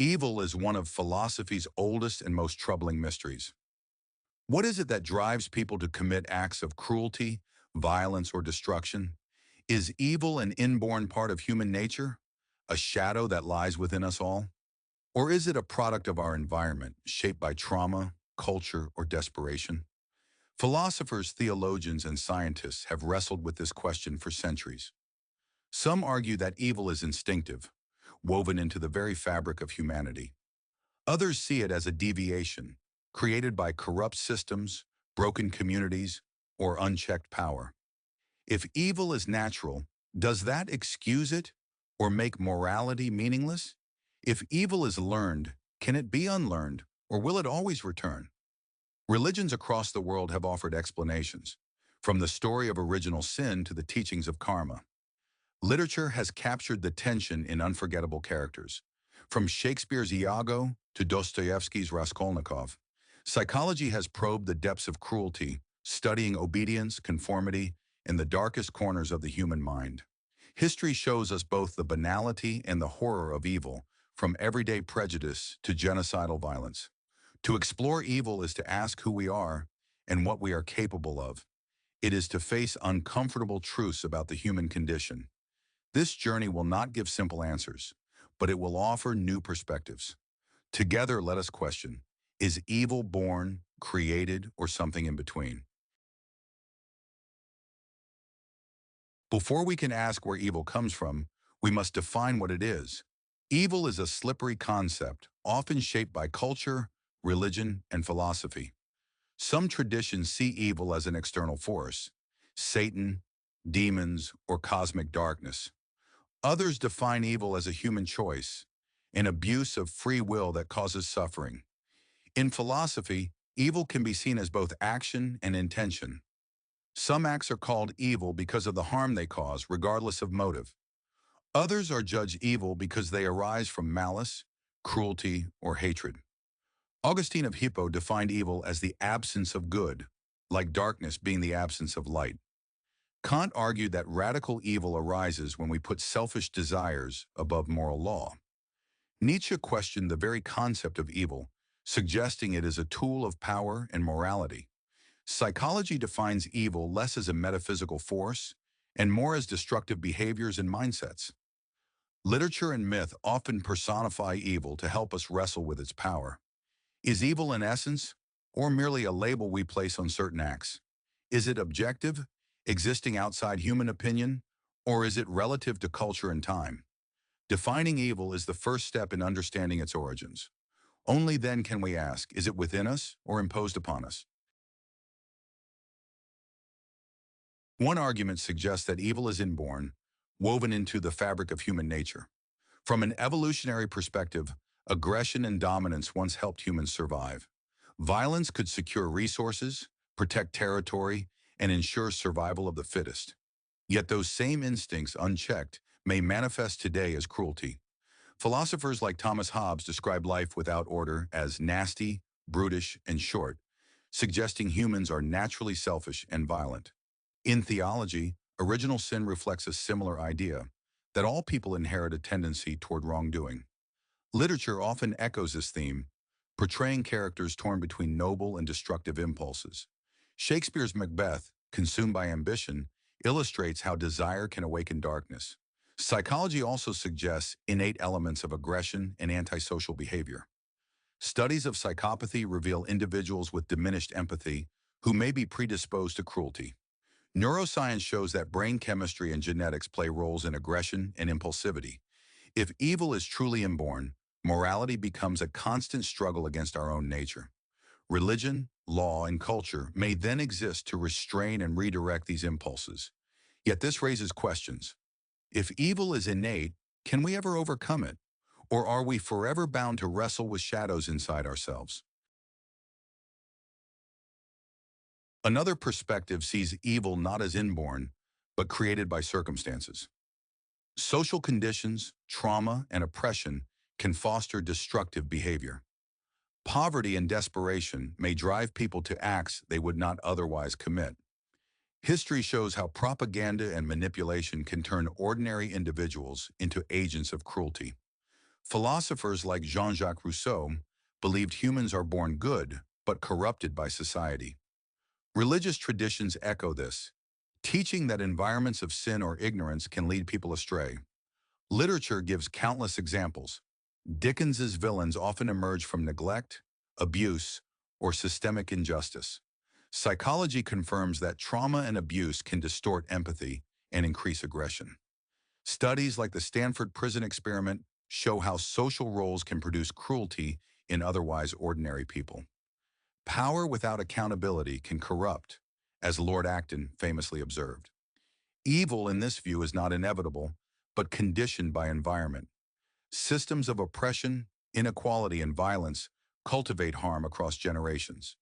Evil is one of philosophy's oldest and most troubling mysteries. What is it that drives people to commit acts of cruelty, violence, or destruction? Is evil an inborn part of human nature, a shadow that lies within us all? Or is it a product of our environment, shaped by trauma, culture, or desperation? Philosophers, theologians, and scientists have wrestled with this question for centuries. Some argue that evil is instinctive, woven into the very fabric of humanity. Others see it as a deviation, created by corrupt systems, broken communities, or unchecked power. If evil is natural, does that excuse it or make morality meaningless? If evil is learned, can it be unlearned, or will it always return? Religions across the world have offered explanations, from the story of original sin to the teachings of karma. Literature has captured the tension in unforgettable characters. From Shakespeare's Iago to Dostoevsky's Raskolnikov, psychology has probed the depths of cruelty, studying obedience, conformity, and the darkest corners of the human mind. History shows us both the banality and the horror of evil, from everyday prejudice to genocidal violence. To explore evil is to ask who we are and what we are capable of. It is to face uncomfortable truths about the human condition. This journey will not give simple answers, but it will offer new perspectives. Together, let us question, is evil born, created, or something in between? Before we can ask where evil comes from, we must define what it is. Evil is a slippery concept, often shaped by culture, religion, and philosophy. Some traditions see evil as an external force, Satan, demons, or cosmic darkness. Others define evil as a human choice, an abuse of free will that causes suffering. In philosophy, evil can be seen as both action and intention. Some acts are called evil because of the harm they cause, regardless of motive. Others are judged evil because they arise from malice, cruelty, or hatred. Augustine of Hippo defined evil as the absence of good, like darkness being the absence of light. Kant argued that radical evil arises when we put selfish desires above moral law. Nietzsche questioned the very concept of evil, suggesting it is a tool of power and morality. Psychology defines evil less as a metaphysical force and more as destructive behaviors and mindsets. Literature and myth often personify evil to help us wrestle with its power. Is evil an essence, or merely a label we place on certain acts? Is it objective, existing outside human opinion, or is it relative to culture and time? Defining evil is the first step in understanding its origins. Only then can we ask, is it within us or imposed upon us? One argument suggests that evil is inborn, woven into the fabric of human nature. From an evolutionary perspective, aggression and dominance once helped humans survive. Violence could secure resources, protect territory, and ensure survival of the fittest. Yet those same instincts, unchecked, may manifest today as cruelty. Philosophers like Thomas Hobbes describe life without order as nasty, brutish, and short, suggesting humans are naturally selfish and violent. In theology, original sin reflects a similar idea, that all people inherit a tendency toward wrongdoing. Literature often echoes this theme, portraying characters torn between noble and destructive impulses. Shakespeare's Macbeth, consumed by ambition, illustrates how desire can awaken darkness. Psychology also suggests innate elements of aggression and antisocial behavior. Studies of psychopathy reveal individuals with diminished empathy who may be predisposed to cruelty. Neuroscience shows that brain chemistry and genetics play roles in aggression and impulsivity. If evil is truly inborn, morality becomes a constant struggle against our own nature. Religion, law, and culture may then exist to restrain and redirect these impulses. Yet this raises questions. If evil is innate, can we ever overcome it? Or are we forever bound to wrestle with shadows inside ourselves? Another perspective sees evil not as inborn, but created by circumstances. Social conditions, trauma, and oppression can foster destructive behavior. Poverty and desperation may drive people to acts they would not otherwise commit. History shows how propaganda and manipulation can turn ordinary individuals into agents of cruelty. Philosophers like Jean-Jacques Rousseau believed humans are born good, but corrupted by society. Religious traditions echo this, teaching that environments of sin or ignorance can lead people astray. Literature gives countless examples. Dickens's villains often emerge from neglect, abuse, or systemic injustice. Psychology confirms that trauma and abuse can distort empathy and increase aggression. Studies like the Stanford Prison Experiment show how social roles can produce cruelty in otherwise ordinary people. Power without accountability can corrupt, as Lord Acton famously observed. Evil in this view is not inevitable, but conditioned by environment. Systems of oppression, inequality, and violence cultivate harm across generations.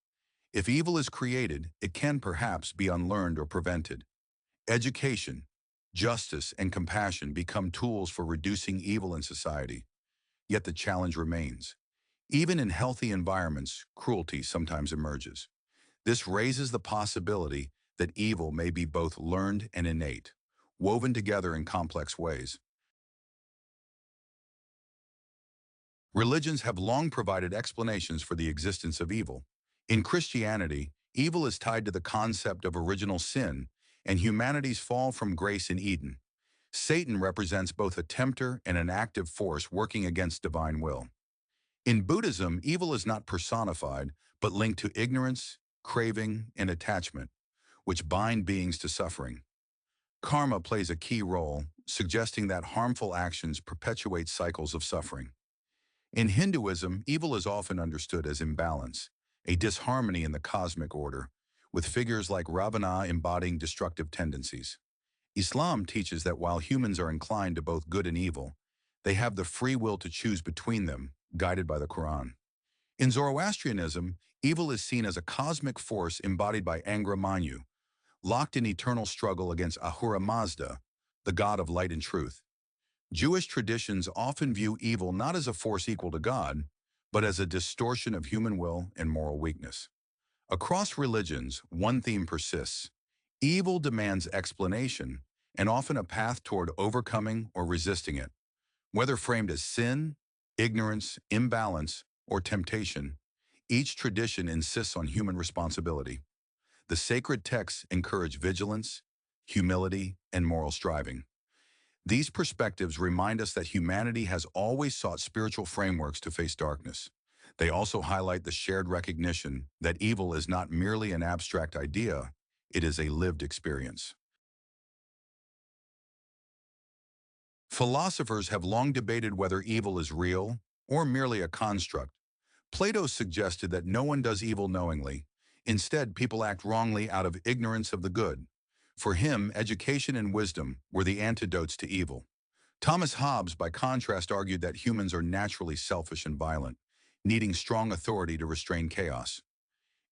If evil is created, it can perhaps be unlearned or prevented. Education, justice, and compassion become tools for reducing evil in society. Yet the challenge remains. Even in healthy environments, cruelty sometimes emerges. This raises the possibility that evil may be both learned and innate, woven together in complex ways. Religions have long provided explanations for the existence of evil. In Christianity, evil is tied to the concept of original sin and humanity's fall from grace in Eden. Satan represents both a tempter and an active force working against divine will. In Buddhism, evil is not personified, but linked to ignorance, craving, and attachment, which bind beings to suffering. Karma plays a key role, suggesting that harmful actions perpetuate cycles of suffering. In Hinduism, evil is often understood as imbalance, a disharmony in the cosmic order, with figures like Ravana embodying destructive tendencies. Islam teaches that while humans are inclined to both good and evil, they have the free will to choose between them, guided by the Quran. In Zoroastrianism, evil is seen as a cosmic force embodied by Angra Mainyu, locked in eternal struggle against Ahura Mazda, the god of light and truth. Jewish traditions often view evil not as a force equal to God, but as a distortion of human will and moral weakness. Across religions, one theme persists. Evil demands explanation, and often a path toward overcoming or resisting it. Whether framed as sin, ignorance, imbalance, or temptation, each tradition insists on human responsibility. The sacred texts encourage vigilance, humility, and moral striving. These perspectives remind us that humanity has always sought spiritual frameworks to face darkness. They also highlight the shared recognition that evil is not merely an abstract idea, it is a lived experience. Philosophers have long debated whether evil is real or merely a construct. Plato suggested that no one does evil knowingly. Instead, people act wrongly out of ignorance of the good. For him, education and wisdom were the antidotes to evil. Thomas Hobbes, by contrast, argued that humans are naturally selfish and violent, needing strong authority to restrain chaos.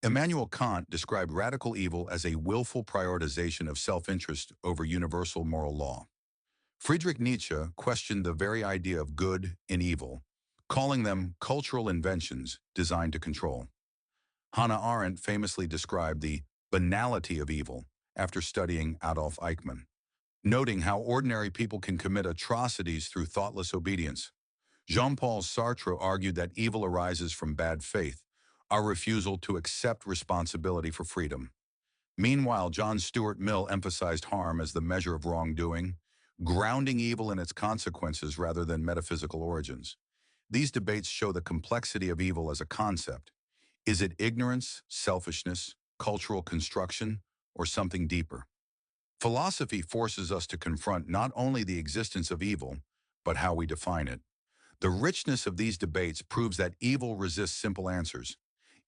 Immanuel Kant described radical evil as a willful prioritization of self-interest over universal moral law. Friedrich Nietzsche questioned the very idea of good and evil, calling them cultural inventions designed to control. Hannah Arendt famously described the banality of evil after studying Adolf Eichmann, noting how ordinary people can commit atrocities through thoughtless obedience. Jean-Paul Sartre argued that evil arises from bad faith, our refusal to accept responsibility for freedom. Meanwhile, John Stuart Mill emphasized harm as the measure of wrongdoing, grounding evil in its consequences rather than metaphysical origins. These debates show the complexity of evil as a concept. Is it ignorance, selfishness, cultural construction, or something deeper? Philosophy forces us to confront not only the existence of evil, but how we define it. The richness of these debates proves that evil resists simple answers.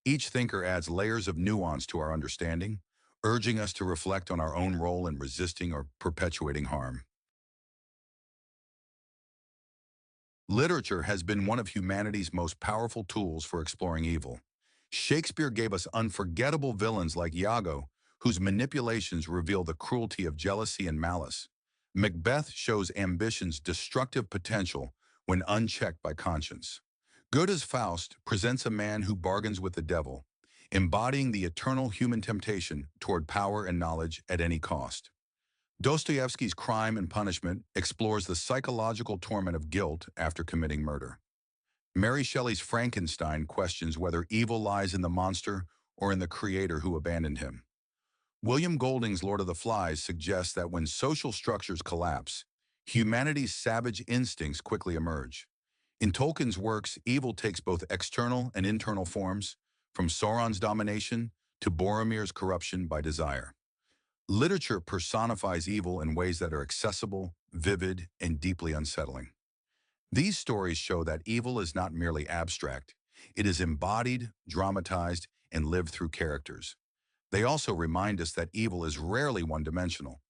Each thinker adds layers of nuance to our understanding, urging us to reflect on our own role in resisting or perpetuating harm. Literature has been one of humanity's most powerful tools for exploring evil. Shakespeare gave us unforgettable villains like Iago, whose manipulations reveal the cruelty of jealousy and malice. Macbeth shows ambition's destructive potential when unchecked by conscience. Goethe's Faust presents a man who bargains with the devil, embodying the eternal human temptation toward power and knowledge at any cost. Dostoevsky's Crime and Punishment explores the psychological torment of guilt after committing murder. Mary Shelley's Frankenstein questions whether evil lies in the monster or in the creator who abandoned him. William Golding's Lord of the Flies suggests that when social structures collapse, humanity's savage instincts quickly emerge. In Tolkien's works, evil takes both external and internal forms, from Sauron's domination to Boromir's corruption by desire. Literature personifies evil in ways that are accessible, vivid, and deeply unsettling. These stories show that evil is not merely abstract. It is embodied, dramatized, and lived through characters. They also remind us that evil is rarely one-dimensional.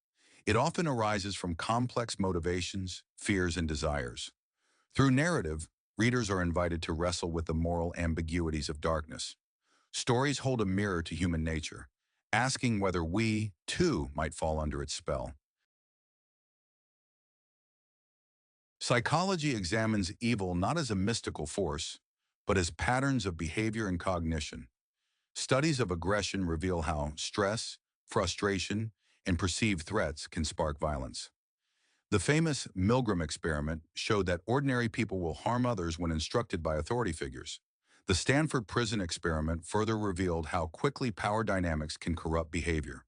It often arises from complex motivations, fears, and desires. Through narrative, readers are invited to wrestle with the moral ambiguities of darkness. Stories hold a mirror to human nature, asking whether we, too, might fall under its spell. Psychology examines evil not as a mystical force, but as patterns of behavior and cognition. Studies of aggression reveal how stress, frustration, and perceived threats can spark violence. The famous Milgram experiment showed that ordinary people will harm others when instructed by authority figures. The Stanford Prison experiment further revealed how quickly power dynamics can corrupt behavior.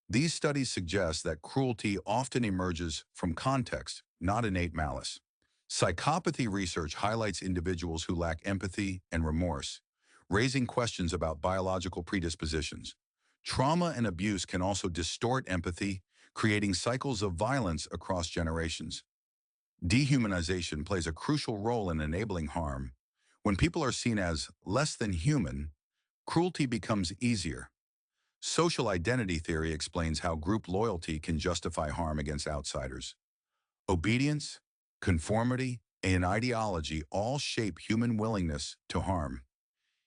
These studies suggest that cruelty often emerges from context, not innate malice. Psychopathy research highlights individuals who lack empathy and remorse, raising questions about biological predispositions. Trauma and abuse can also distort empathy, creating cycles of violence across generations. Dehumanization plays a crucial role in enabling harm. When people are seen as less than human, cruelty becomes easier. Social identity theory explains how group loyalty can justify harm against outsiders. Obedience, conformity, and ideology all shape human willingness to harm.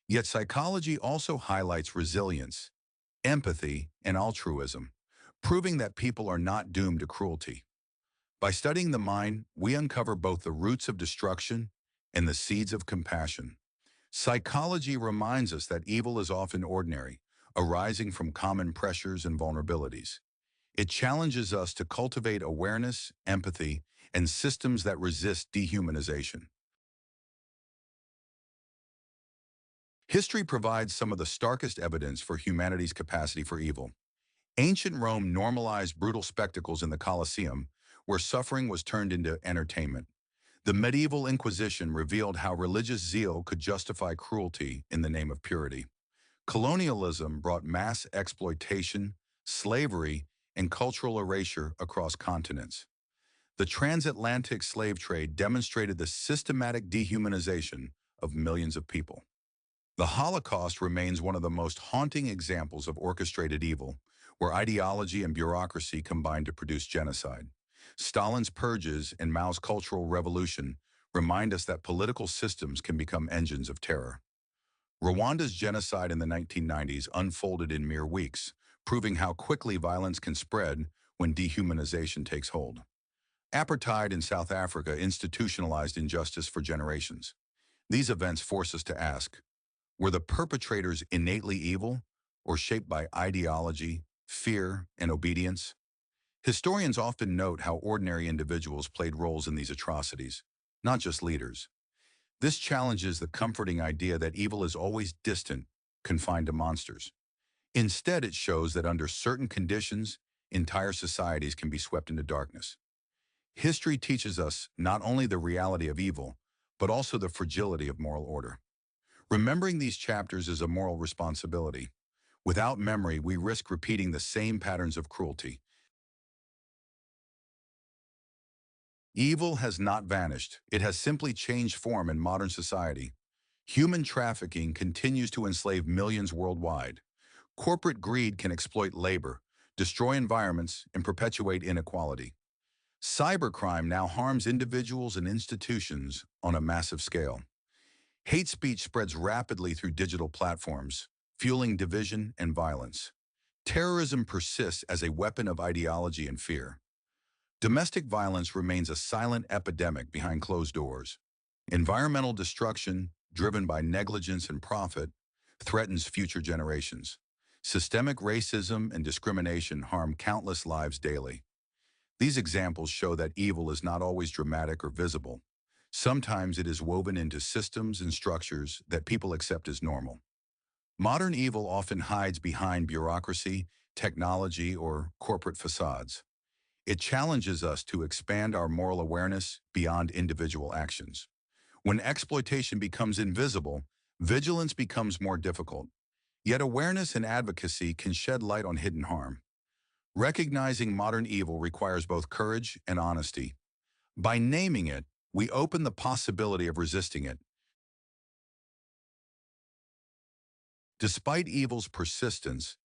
Yet psychology also highlights resilience, empathy, and altruism, proving that people are not doomed to cruelty. By studying the mind, we uncover both the roots of destruction and the seeds of compassion. Psychology reminds us that evil is often ordinary, arising from common pressures and vulnerabilities. It challenges us to cultivate awareness, empathy, and systems that resist dehumanization. History provides some of the starkest evidence for humanity's capacity for evil. Ancient Rome normalized brutal spectacles in the Colosseum, where suffering was turned into entertainment. The medieval Inquisition revealed how religious zeal could justify cruelty in the name of purity. Colonialism brought mass exploitation, slavery, and cultural erasure across continents. The transatlantic slave trade demonstrated the systematic dehumanization of millions of people. The Holocaust remains one of the most haunting examples of orchestrated evil, where ideology and bureaucracy combined to produce genocide. Stalin's purges and Mao's Cultural Revolution remind us that political systems can become engines of terror. Rwanda's genocide in the 1990s unfolded in mere weeks, proving how quickly violence can spread when dehumanization takes hold. Apartheid in South Africa institutionalized injustice for generations. These events force us to ask, were the perpetrators innately evil or shaped by ideology, fear, and obedience? Historians often note how ordinary individuals played roles in these atrocities, not just leaders. This challenges the comforting idea that evil is always distant, confined to monsters. Instead, it shows that under certain conditions, entire societies can be swept into darkness. History teaches us not only the reality of evil, but also the fragility of moral order. Remembering these chapters is a moral responsibility. Without memory, we risk repeating the same patterns of cruelty. Evil has not vanished. It has simply changed form in modern society. Human trafficking continues to enslave millions worldwide. Corporate greed can exploit labor, destroy environments, and perpetuate inequality. Cybercrime now harms individuals and institutions on a massive scale. Hate speech spreads rapidly through digital platforms, fueling division and violence. Terrorism persists as a weapon of ideology and fear. Domestic violence remains a silent epidemic behind closed doors. Environmental destruction, driven by negligence and profit, threatens future generations. Systemic racism and discrimination harm countless lives daily. These examples show that evil is not always dramatic or visible. Sometimes it is woven into systems and structures that people accept as normal. Modern evil often hides behind bureaucracy, technology, or corporate facades. It challenges us to expand our moral awareness beyond individual actions. When exploitation becomes invisible, vigilance becomes more difficult. Yet awareness and advocacy can shed light on hidden harm. Recognizing modern evil requires both courage and honesty. By naming it, we open the possibility of resisting it. Despite evil's persistence,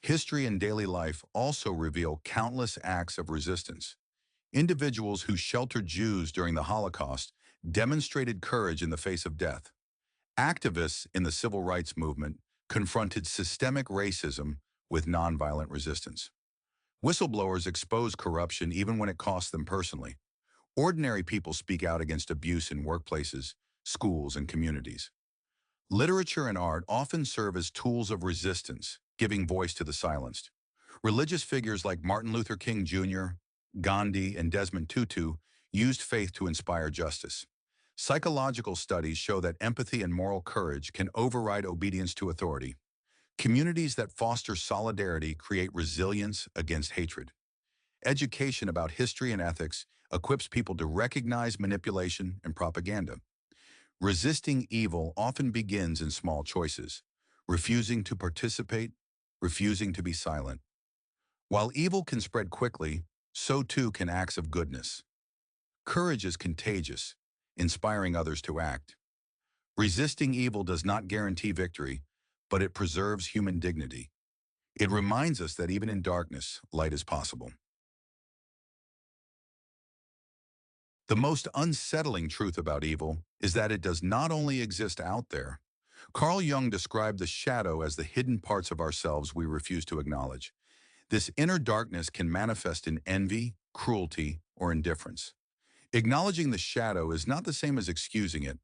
history and daily life also reveal countless acts of resistance. Individuals who sheltered Jews during the Holocaust demonstrated courage in the face of death. Activists in the civil rights movement confronted systemic racism with nonviolent resistance. Whistleblowers expose corruption even when it costs them personally. Ordinary people speak out against abuse in workplaces, schools, and communities. Literature and art often serve as tools of resistance, giving voice to the silenced. Religious figures like Martin Luther King Jr., Gandhi, and Desmond Tutu used faith to inspire justice. Psychological studies show that empathy and moral courage can override obedience to authority. Communities that foster solidarity create resilience against hatred. Education about history and ethics equips people to recognize manipulation and propaganda. Resisting evil often begins in small choices, refusing to participate, refusing to be silent. While evil can spread quickly, so too can acts of goodness. Courage is contagious, inspiring others to act. Resisting evil does not guarantee victory, but it preserves human dignity. It reminds us that even in darkness, light is possible. The most unsettling truth about evil is that it does not only exist out there. Carl Jung described the shadow as the hidden parts of ourselves we refuse to acknowledge. This inner darkness can manifest in envy, cruelty, or indifference. Acknowledging the shadow is not the same as excusing it.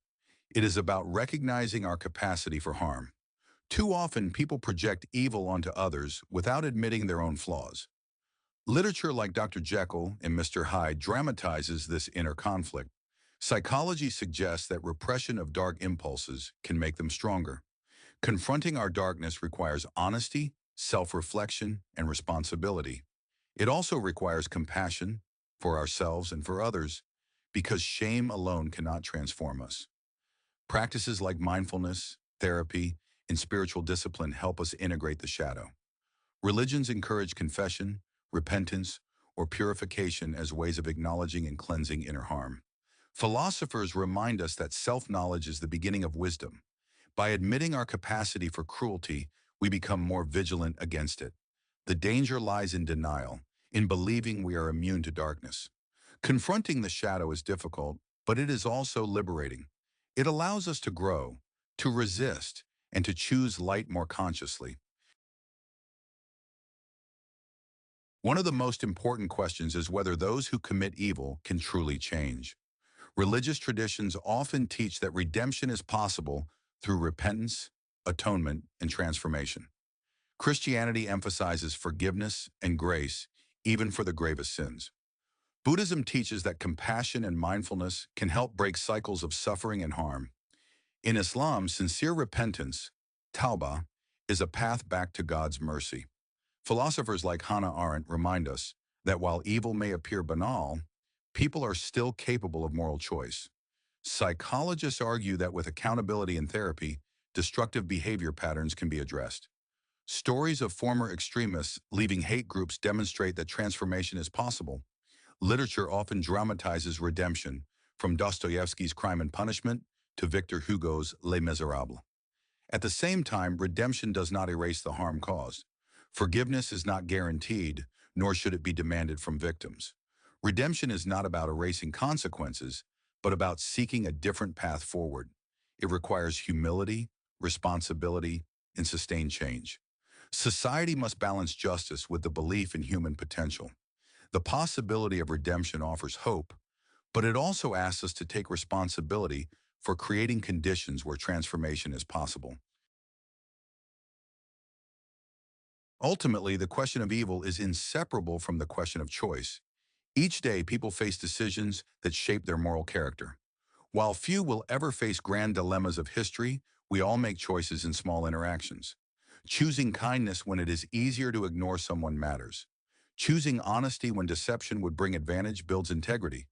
It is about recognizing our capacity for harm. Too often, people project evil onto others without admitting their own flaws. Literature like Dr. Jekyll and Mr. Hyde dramatizes this inner conflict. Psychology suggests that repression of dark impulses can make them stronger. Confronting our darkness requires honesty, self-reflection, and responsibility. It also requires compassion for ourselves and for others, because shame alone cannot transform us. Practices like mindfulness, therapy, and spiritual discipline help us integrate the shadow. Religions encourage confession, repentance, or purification as ways of acknowledging and cleansing inner harm. Philosophers remind us that self-knowledge is the beginning of wisdom. By admitting our capacity for cruelty, we become more vigilant against it. The danger lies in denial, in believing we are immune to darkness. Confronting the shadow is difficult, but it is also liberating. It allows us to grow, to resist, and to choose light more consciously. One of the most important questions is whether those who commit evil can truly change. Religious traditions often teach that redemption is possible through repentance, atonement, and transformation. Christianity emphasizes forgiveness and grace, even for the gravest sins. Buddhism teaches that compassion and mindfulness can help break cycles of suffering and harm. In Islam, sincere repentance, tawbah, is a path back to God's mercy. Philosophers like Hannah Arendt remind us that while evil may appear banal, people are still capable of moral choice. Psychologists argue that with accountability and therapy, destructive behavior patterns can be addressed. Stories of former extremists leaving hate groups demonstrate that transformation is possible. Literature often dramatizes redemption, from Dostoevsky's Crime and Punishment to Victor Hugo's Les Miserables. At the same time, redemption does not erase the harm caused. Forgiveness is not guaranteed, nor should it be demanded from victims. Redemption is not about erasing consequences, but about seeking a different path forward. It requires humility, responsibility, and sustained change. Society must balance justice with the belief in human potential. The possibility of redemption offers hope, but it also asks us to take responsibility for creating conditions where transformation is possible. Ultimately, the question of evil is inseparable from the question of choice. Each day, people face decisions that shape their moral character. While few will ever face grand dilemmas of history, we all make choices in small interactions. Choosing kindness when it is easier to ignore someone matters. Choosing honesty when deception would bring advantage builds integrity.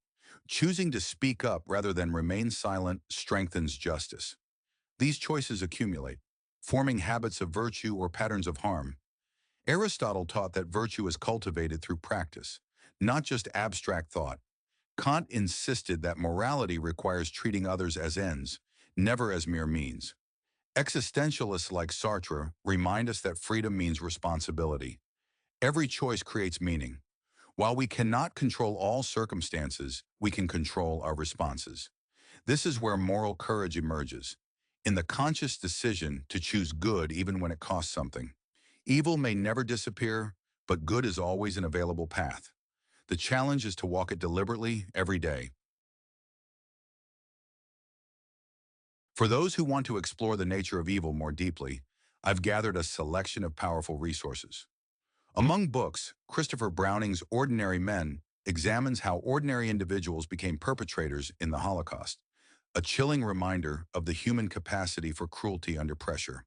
Choosing to speak up rather than remain silent strengthens justice. These choices accumulate, forming habits of virtue or patterns of harm. Aristotle taught that virtue is cultivated through practice, not just abstract thought. Kant insisted that morality requires treating others as ends, never as mere means. Existentialists like Sartre remind us that freedom means responsibility. Every choice creates meaning. While we cannot control all circumstances, we can control our responses. This is where moral courage emerges, in the conscious decision to choose good even when it costs something. Evil may never disappear, but good is always an available path. The challenge is to walk it deliberately every day. For those who want to explore the nature of evil more deeply, I've gathered a selection of powerful resources. Among books, Christopher Browning's Ordinary Men examines how ordinary individuals became perpetrators in the Holocaust, a chilling reminder of the human capacity for cruelty under pressure.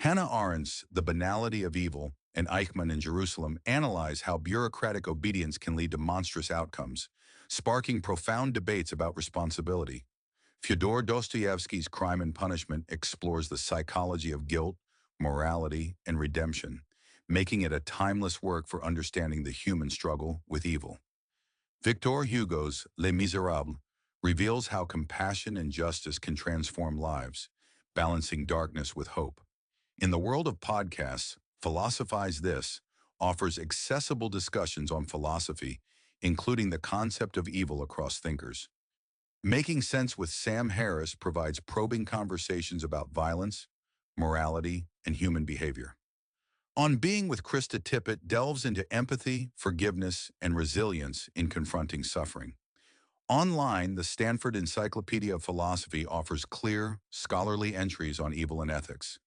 Hannah Arendt's The Banality of Evil and Eichmann in Jerusalem analyze how bureaucratic obedience can lead to monstrous outcomes, sparking profound debates about responsibility. Fyodor Dostoevsky's Crime and Punishment explores the psychology of guilt, morality, and redemption, making it a timeless work for understanding the human struggle with evil. Victor Hugo's Les Miserables reveals how compassion and justice can transform lives, balancing darkness with hope. In the world of podcasts, Philosophize This offers accessible discussions on philosophy, including the concept of evil across thinkers. Making Sense with Sam Harris provides probing conversations about violence, morality, and human behavior. On Being with Krista Tippett delves into empathy, forgiveness, and resilience in confronting suffering. Online, the Stanford Encyclopedia of Philosophy offers clear, scholarly entries on evil and ethics.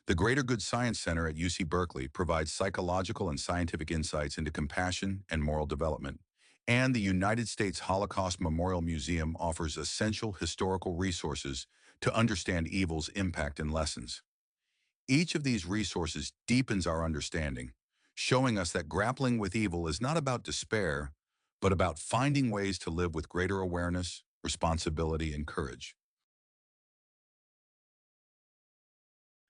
The Greater Good Science Center at UC Berkeley provides psychological and scientific insights into compassion and moral development. And the United States Holocaust Memorial Museum offers essential historical resources to understand evil's impact and lessons. Each of these resources deepens our understanding, showing us that grappling with evil is not about despair, but about finding ways to live with greater awareness, responsibility, and courage.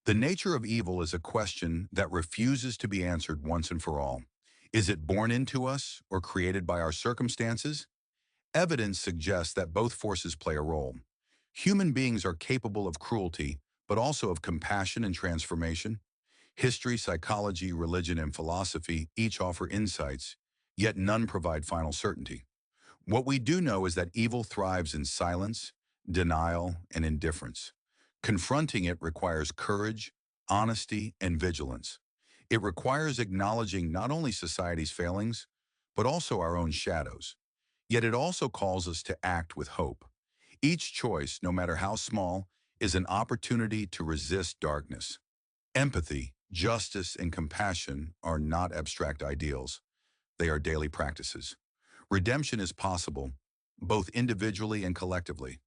The nature of evil is a question that refuses to be answered once and for all. Is it born into us or created by our circumstances? Evidence suggests that both forces play a role. Human beings are capable of cruelty, but also of compassion and transformation. History, psychology, religion, and philosophy each offer insights, yet none provide final certainty. What we do know is that evil thrives in silence, denial, and indifference. Confronting it requires courage, honesty, and vigilance. It requires acknowledging not only society's failings, but also our own shadows. Yet it also calls us to act with hope. Each choice, no matter how small, is an opportunity to resist darkness. Empathy, justice, and compassion are not abstract ideals. They are daily practices. Redemption is possible, both individually and collectively.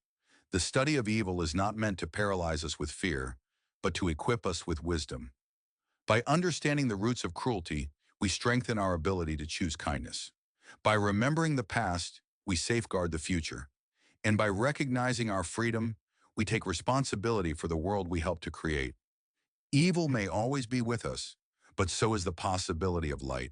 The study of evil is not meant to paralyze us with fear, but to equip us with wisdom. By understanding the roots of cruelty, we strengthen our ability to choose kindness. By remembering the past, we safeguard the future. And by recognizing our freedom, we take responsibility for the world we help to create. Evil may always be with us, but so is the possibility of light.